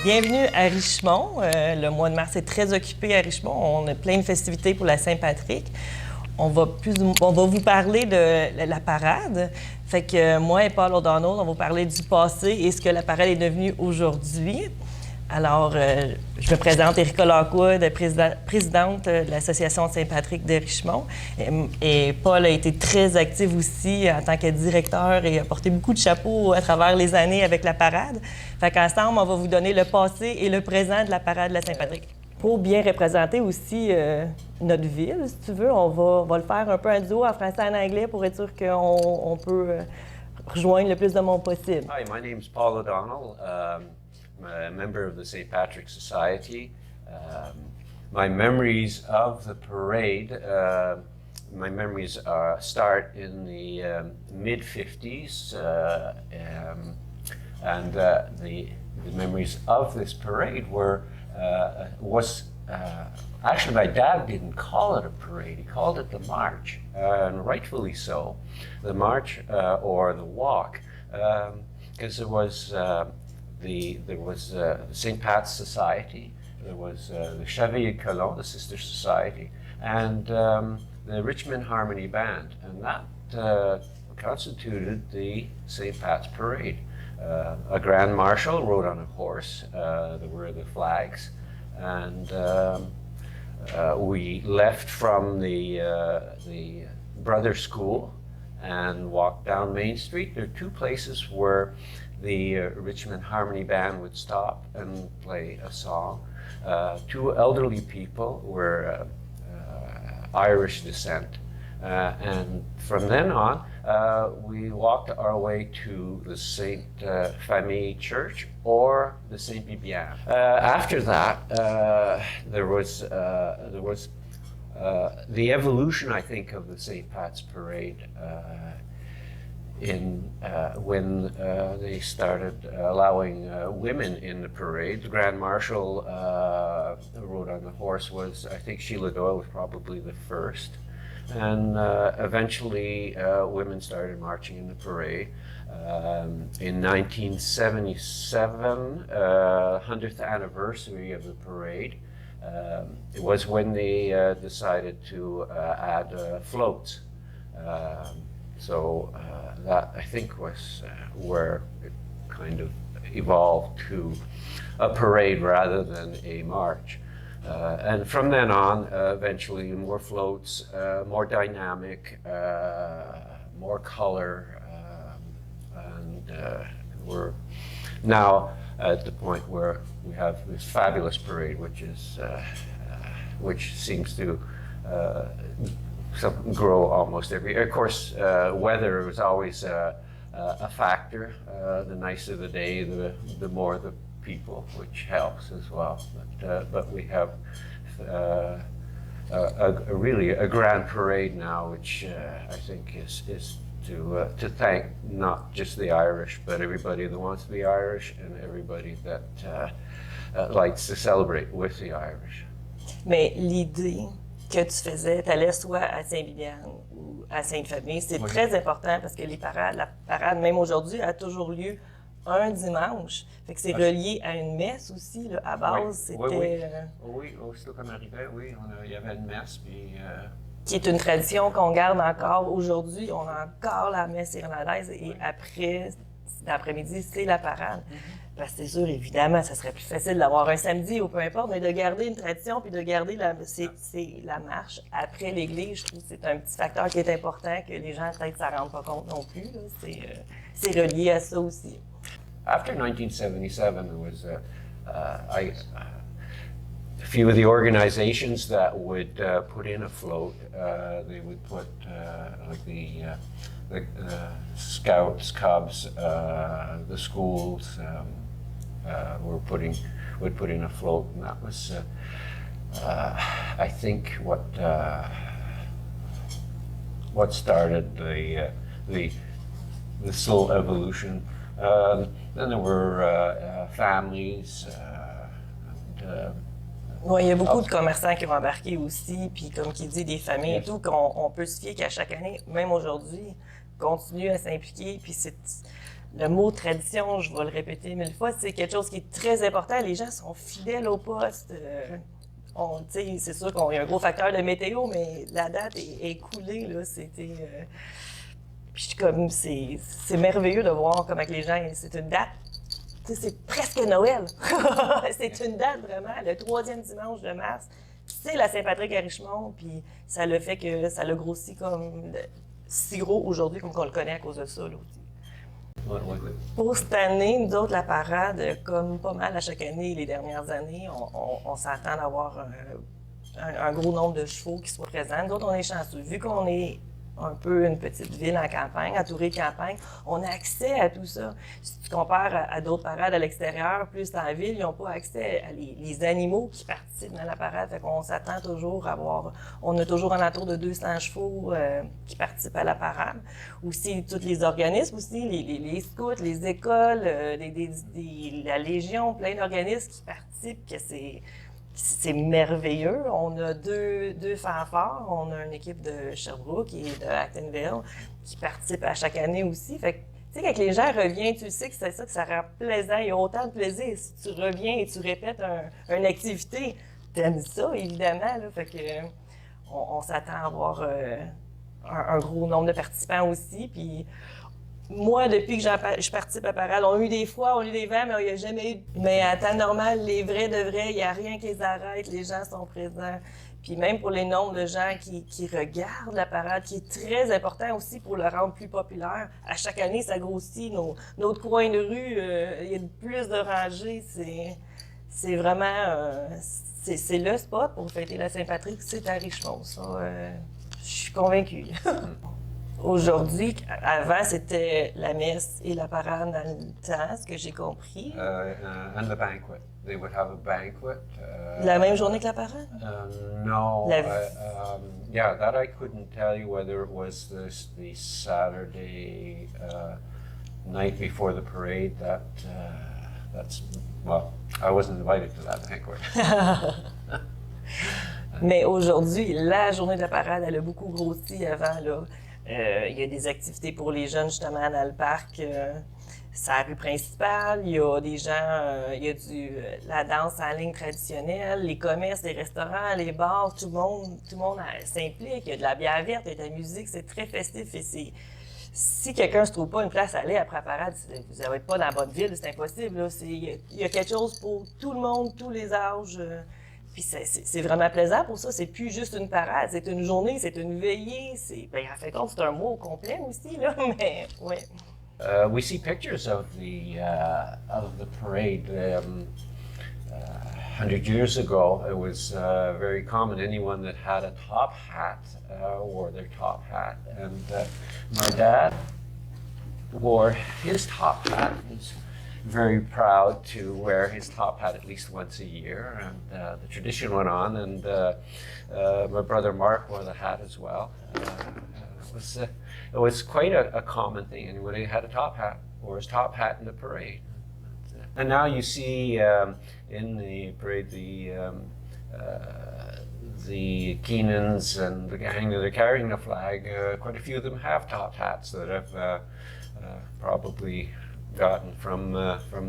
Bienvenue à Richemont. Le mois de mars est très occupé à Richemont. On a plein de festivités pour la Saint-Patrick. On va vous parler de la parade. Fait que moi et Paul O'Donnell, on va vous parler du passé et ce que la parade est devenue aujourd'hui. Alors, je me présente, Erika Lockwood, présidente de l'Association Saint-Patrick de Richemont. Et Paul a été très actif aussi en tant que directeur et a porté beaucoup de chapeaux à travers les années avec la parade. Fait qu'ensemble, on va vous donner le passé et le présent de la parade de la Saint-Patrick. Pour bien représenter aussi notre ville, si tu veux, on va le faire un peu en duo en français et en anglais pour être sûr qu'on peut rejoindre le plus de monde possible. Hi, my name is Paul O'Donnell. I'm a member of the St. Patrick's Society. My memories of the parade, my memories start in the mid-50s, and the memories of this parade actually, my dad didn't call it a parade, he called it the march, and rightfully so, the march or the walk, because there was the St. Pat's Society, there was the Chevalier Colon, the Sister Society, and the Richmond Harmony Band, and that constituted the St. Pat's Parade. A Grand Marshal rode on a horse, there were the flags, and we left from the Brothers School and walked down Main Street. There are two places where the Richmond Harmony Band would stop and play a song. Two elderly people were Irish descent. And from then on, we walked our way to the St. Famille Church or the St. Bibiane. After that, there was the evolution, I think, of the St. Pat's Parade when they started allowing women in the parade. The Grand Marshal who rode on the horse was, I think Sheila Doyle was probably the first. And eventually women started marching in the parade. In 1977, 100th anniversary of the parade, it was when they decided to add floats. So that, I think, was where it kind of evolved to a parade rather than a march. And from then on, eventually more floats, more dynamic, more color, and we're now at the point where we have this fabulous parade, which seems to grow almost every year. Of course, weather was always a factor. The nicer the day, the more the people, which helps as well. But we have really a grand parade now, which I think is to thank not just the Irish, but everybody that wants to be Irish and everybody that likes to celebrate with the Irish. Mais l'idée que tu faisais, tu allais soit à Saint-Bibiane ou à Sainte-Famille, c'est très important parce que la parade, même aujourd'hui, a toujours lieu un dimanche. Fait que c'est relié à une messe aussi, là. À base, c'était... Oui, aussitôt qu'on arrivait, oui, il y avait une messe, puis... Qui est une tradition qu'on garde encore aujourd'hui. On a encore la messe irlandaise et après, l'après-midi, c'est la parade. Parce que c'est sûr, évidemment, ça serait plus facile d'avoir un samedi ou peu importe, mais de garder une tradition puis de garder c'est la marche après l'église. Je trouve que c'est un petit facteur qui est important, que les gens, peut-être, ne s'en rendent pas compte non plus. C'est relié à ça aussi. After 1977, there was a few of the organizations that would put in a float. They would put like the Scouts, Cubs, the schools would put in a float, and that was I think what started the slow evolution. Then there were families. Oui, il y a beaucoup de commerçants qui ont embarqué aussi, puis comme qui dit, des familles et tout, qu'on peut se fier qu'à chaque année, même aujourd'hui, continuent à s'impliquer, puis le mot tradition, je vais le répéter 1000 fois, c'est quelque chose qui est très important. Les gens sont fidèles au poste. C'est sûr qu'il y a un gros facteur de météo, mais la date est coulée, là. Puis comme, c'est merveilleux de voir comme avec les gens, c'est une date. C'est presque Noël. C'est une date vraiment, le 3e dimanche de mars. C'est la Saint-Patrick à Richemont, puis ça le fait que ça l'a grossi comme si gros aujourd'hui comme qu'on le connaît à cause de ça, là aussi. Pour cette année, nous autres, la parade, comme pas mal à chaque année, les dernières années, on s'attend d'avoir un gros nombre de chevaux qui soient présents. Nous autres, on est chanceux. Vu qu'on est un peu une petite ville en campagne, entourée de campagne, on a accès à tout ça. Si tu compares à d'autres parades à l'extérieur, plus dans la ville, ils n'ont pas accès à les animaux qui participent dans la parade. Fait qu'on s'attend toujours à avoir, on a toujours un entour de 200 chevaux qui participent à la parade. Aussi, tous les organismes aussi, les scouts, les écoles, la Légion, plein d'organismes qui participent, que c'est merveilleux. On a deux fanfares. On a une équipe de Sherbrooke et de Actonville qui participent à chaque année aussi. Fait que, tu sais, quand les gens reviennent, tu sais que c'est ça que ça rend plaisant. Il y a autant de plaisir. Si tu reviens et tu répètes une activité, t'aimes ça, évidemment, là. Fait que, on s'attend à avoir un gros nombre de participants aussi. Puis, moi, depuis que je participe à Parade, on a eu des fois, on a eu des vents, mais il n'y a jamais eu. Mais à temps normal, les vrais de vrais, il n'y a rien qui les arrête, les gens sont présents. Puis même pour les nombres de gens qui regardent la parade, qui est très important aussi pour le rendre plus populaire. À chaque année, ça grossit. Notre coin de rue, il y a plus de rangées. C'est vraiment... c'est le spot pour fêter la Saint-Patrick, c'est à Richemont. Ça, je suis convaincue. Aujourd'hui, avant, c'était la messe et la parade dans le temps, ce que j'ai compris. And the banquet. They would have a banquet. La même journée que la parade? No. Yeah, that I couldn't tell you whether it was the Saturday night before the parade. That's, well, I wasn't invited to that banquet. Mais aujourd'hui, la journée de la parade, elle a beaucoup grossi avant, là. Il y a des activités pour les jeunes, justement, dans le parc. C'est la rue principale. Il y a des gens, il y a la danse en ligne traditionnelle, les commerces, les restaurants, les bars, tout le monde s'implique. Il y a de la bière verte, il y a de la musique, c'est très festif. Et si quelqu'un ne se trouve pas une place à aller après la parade, vous n'allez pas dans la bonne ville, c'est impossible, là. Il y a quelque chose pour tout le monde, tous les âges. Puis c'est vraiment plaisant pour ça. C'est plus juste une parade, c'est une journée, c'est une veillée. En fait, c'est un mois au complet aussi, là, mais ouais. We see pictures of the parade. 100 years ago, it was very common. Anyone that had a top hat wore their top hat. And my dad wore his top hat. He's very proud to wear his top hat at least once a year, and the tradition went on, and my brother Mark wore the hat as well. It was quite a common thing. Anybody had a top hat, wore his top hat in the parade. And now you see in the parade the Keenans and the gang that are carrying the flag, quite a few of them have top hats that have probably gotten from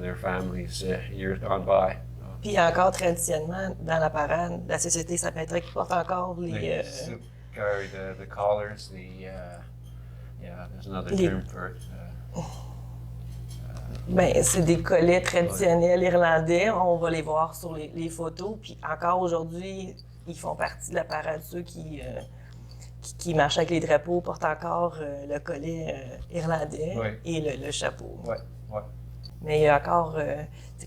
their families years gone by. Puis encore traditionnellement, dans la parade, la Société Saint-Patrick porte encore They still carry the collars, yeah, there's another term for it. Ben, c'est des collets traditionnels irlandais. On va les voir sur les photos. Puis encore aujourd'hui, ils font partie de la parade. Ceux qui marchent avec les drapeaux portent encore le collet irlandais et le chapeau. Ouais. Mais il y a encore,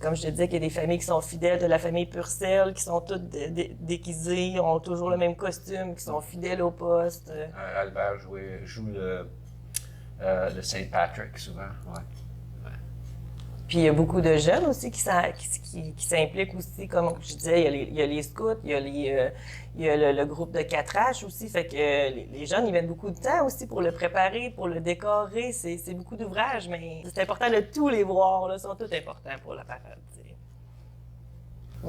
comme je te disais, qu'il y a des familles qui sont fidèles, de la famille Purcell, qui sont toutes déguisées, ont toujours le même costume, qui sont fidèles au poste. Albert joue le Saint Patrick souvent, ouais. Puis il y a beaucoup de jeunes aussi qui s'impliquent aussi, comme je disais, il y a les scouts, il y a le groupe de 4H aussi, fait que les jeunes, ils mettent beaucoup de temps aussi pour le préparer, pour le décorer, c'est beaucoup d'ouvrages, mais c'est important de tous les voir, là, ils sont tous importants pour la parade.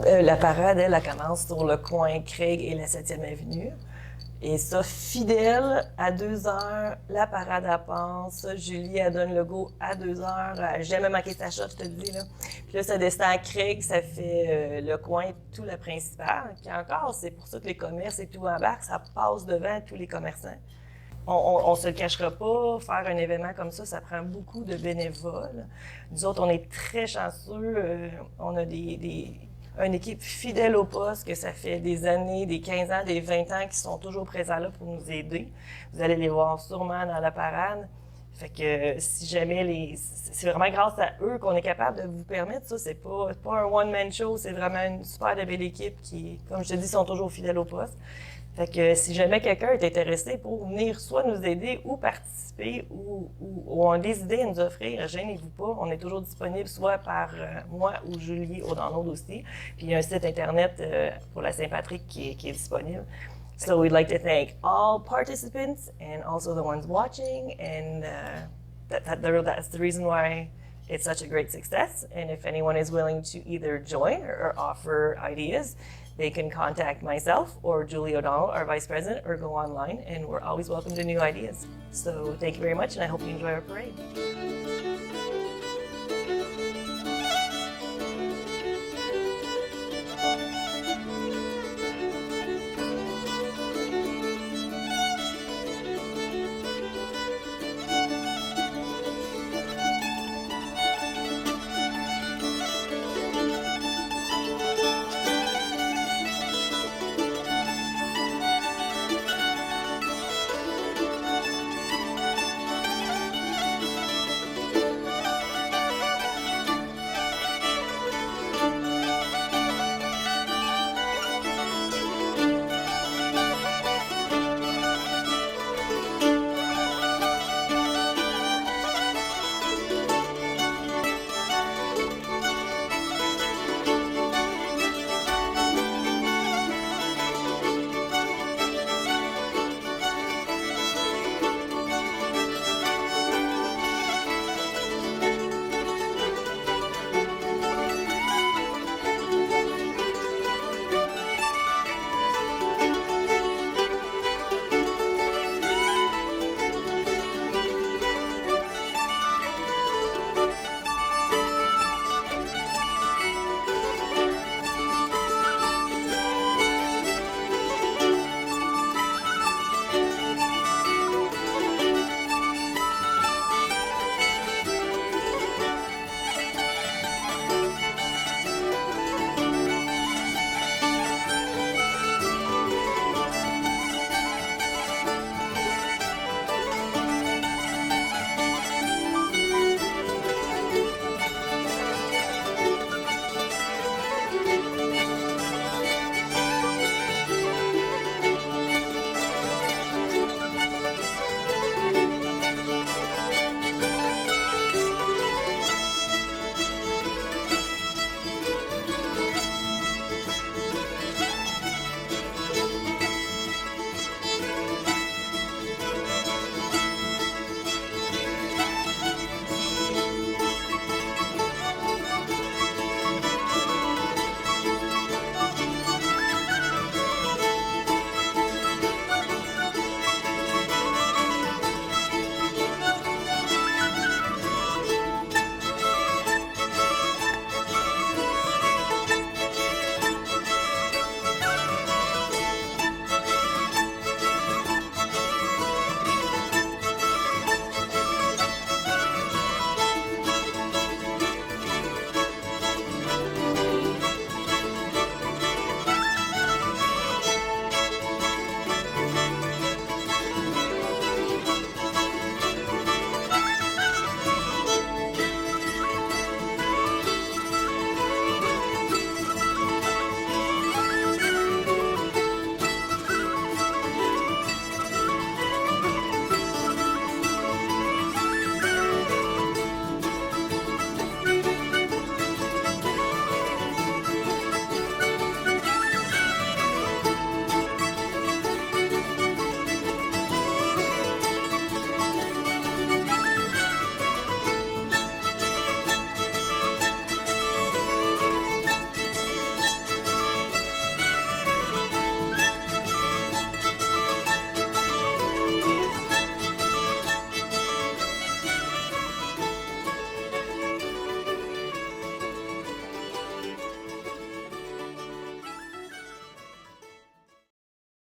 La parade, elle commence sur le coin Craig et la 7e avenue. Et ça, fidèle, à 2 heures, la parade elle passe. Julie, elle donne le go à 2 heures. Elle n'a jamais manqué sa shot, je te dis, là. Puis là, ça descend à Craig, ça fait le coin, tout le principal. Puis encore, c'est pour ça que les commerces et tout embarquent, ça passe devant tous les commerçants. On se le cachera pas, faire un événement comme ça prend beaucoup de bénévoles. Nous autres, on est très chanceux. On a une équipe fidèle au poste, que ça fait des années, des 15 ans, des 20 ans qui sont toujours présents là pour nous aider. Vous allez les voir sûrement dans la parade. Fait que si jamais c'est vraiment grâce à eux qu'on est capable de vous permettre ça. C'est pas un one-man show, c'est vraiment une super belle équipe qui, comme je te dis, sont toujours fidèles au poste. Fait que si jamais quelqu'un est intéressé pour venir soit nous aider ou participer ou ont des idées à nous offrir, gênez-vous pas. On est toujours disponible soit par moi ou Julie O'Donnell aussi. Puis il y a un site internet pour la Saint-Patrick qui est disponible. So we'd like to thank all participants and also the ones watching, and that's the reason why it's such a great success. And if anyone is willing to either join or offer ideas, they can contact myself or Julie O'Donnell, our vice president, or go online, and we're always welcome to new ideas. So thank you very much, and I hope you enjoy our parade.